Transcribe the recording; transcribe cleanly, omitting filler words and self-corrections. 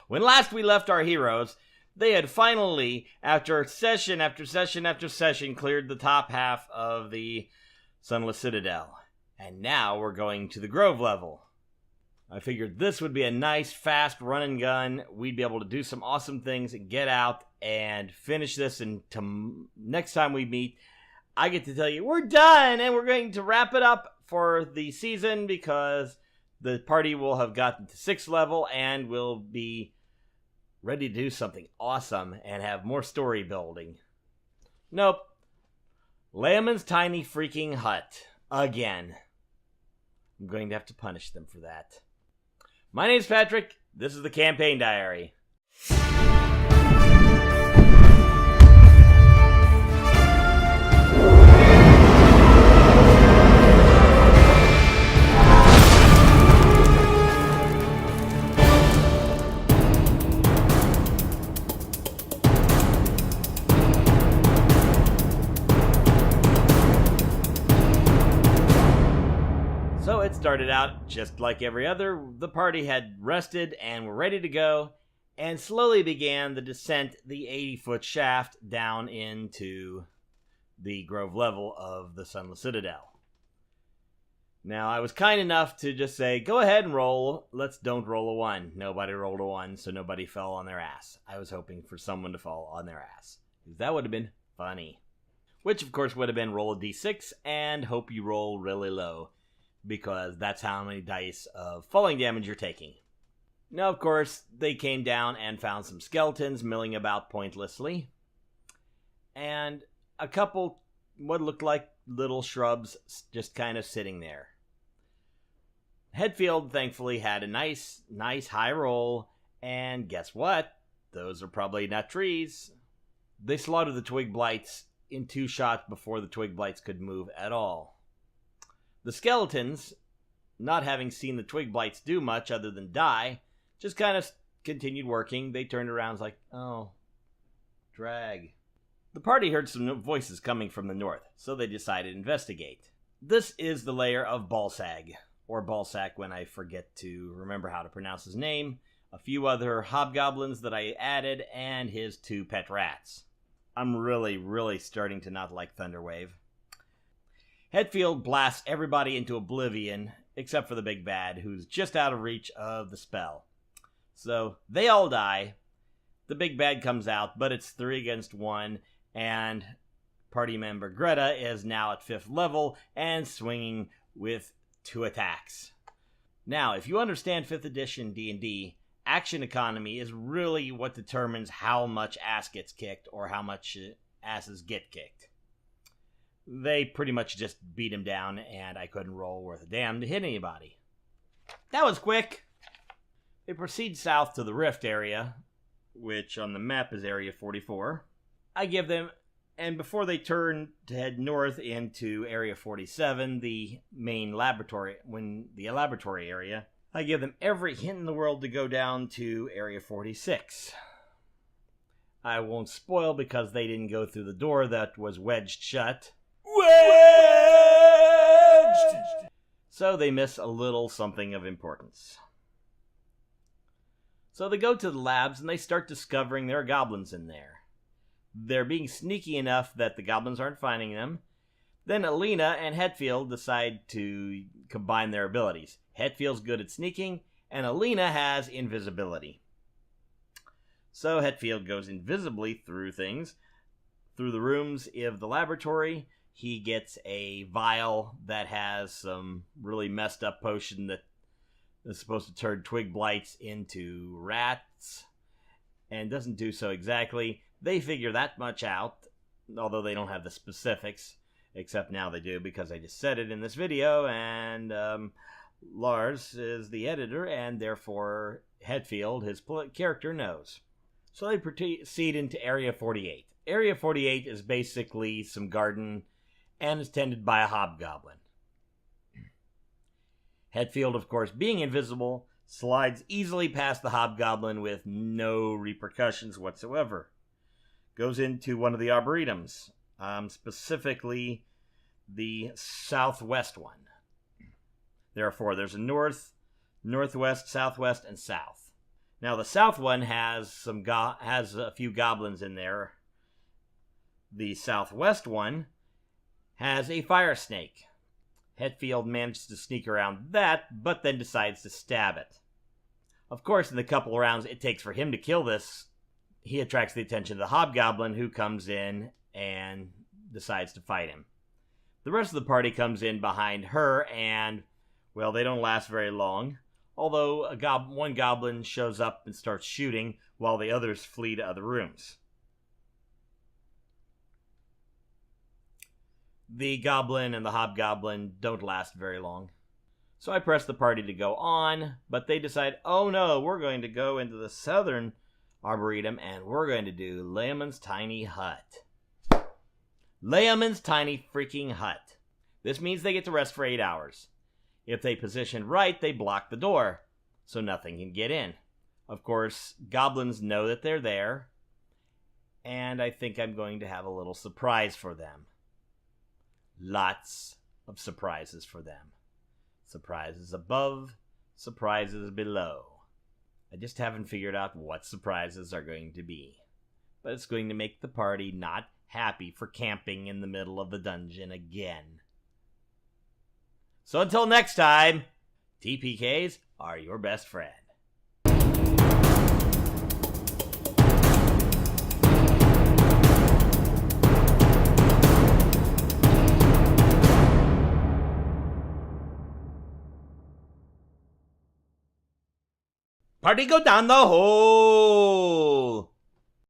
When last we left our heroes, they had finally, after session after session after session, cleared the top half of the Sunless Citadel. And now we're going to the Grove level. I figured this would be a nice, fast run and gun. We'd be able to do some awesome things and get out and finish this. And next time we meet, I get to tell you we're done and we're going to wrap it up for the season because the party will have gotten to 6th level and will be ready to do something awesome and have more story building. Nope. Leomund's tiny freaking hut. Again. I'm going to have to punish them for that. My name's Patrick. This is the Campaign Diary. So it started out just like every other. The party had rested and were ready to go, and slowly began the descent, the 80-foot shaft down into the Grove level of the Sunless Citadel. Now, I was kind enough to just say, go ahead and roll. Let's don't roll a 1. Nobody rolled a 1, so nobody fell on their ass. I was hoping for someone to fall on their ass. That would have been funny. Which, of course, would have been roll a d6 and hope you roll really low, because that's how many dice of falling damage you're taking. Now, of course, they came down and found some skeletons milling about pointlessly, and a couple what looked like little shrubs just kind of sitting there. Hetfield, thankfully, had a nice high roll, and guess what? Those are probably not trees. They slaughtered the twig blights in 2 shots before the twig blights could move at all. The skeletons, not having seen the twig blights do much other than die, just kind of continued working. They turned around and was like, oh, drag. The party heard some voices coming from the north, so they decided to investigate. This is the lair of Balsag, or Balsac when I forget to remember how to pronounce his name, a few other hobgoblins that I added, and his 2 pet rats. I'm really starting to not like Thunderwave. Hetfield blasts everybody into oblivion, except for the big bad, who's just out of reach of the spell. So, they all die. The big bad comes out, but it's 3 against 1, and party member Greta is now at 5th level, and swinging with 2 attacks. Now, if you understand 5th edition D&D, action economy is really what determines how much ass gets kicked, or how much asses get kicked. They pretty much just beat him down, and I couldn't roll worth a damn to hit anybody. That was quick! They proceed south to the Rift area, which on the map is Area 44. I give them, and before they turn to head north into Area 47, the main laboratory, the laboratory area, I give them every hint in the world to go down to Area 46. I won't spoil because they didn't go through the door that was wedged shut. Wedged! So they miss a little something of importance. So they go to the labs and they start discovering there are goblins in there. They're being sneaky enough that the goblins aren't finding them. Then Aleena and Hetfield decide to combine their abilities. Hetfield's good at sneaking, and Aleena has invisibility. So Hetfield goes invisibly through things, through the rooms of the laboratory. He gets a vial that has some really messed up potion that is supposed to turn twig blights into rats, and doesn't do so exactly. They figure that much out, although they don't have the specifics, except now they do because I just said it in this video, and Lars is the editor, and therefore Hetfield, his character, knows. So they proceed into Area 48. Area 48 is basically some garden, and is tended by a hobgoblin. Hetfield, of course, being invisible, slides easily past the hobgoblin with no repercussions whatsoever. Goes into one of the arboretums, specifically the southwest one. There are 4. There's a north, northwest, southwest, and south. Now the south one has has a few goblins in there. The southwest one has a fire snake. Hetfield manages to sneak around that, but then decides to stab it. Of course, in the couple rounds it takes for him to kill this, he attracts the attention of the hobgoblin, who comes in and decides to fight him. The rest of the party comes in behind her, and, well, they don't last very long. Although one goblin shows up and starts shooting, while the others flee to other rooms. The goblin and the hobgoblin don't last very long. So I press the party to go on, but they decide, oh no, we're going to go into the southern arboretum and we're going to do Leomund's tiny hut. Leomund's tiny freaking hut. This means they get to rest for 8 hours. If they position right, they block the door, so nothing can get in. Of course, goblins know that they're there, and I think I'm going to have a little surprise for them. Lots of surprises for them. Surprises above, surprises below. I just haven't figured out what surprises are going to be. But it's going to make the party not happy for camping in the middle of the dungeon again. So until next time, TPKs are your best friend. Party go down the hole!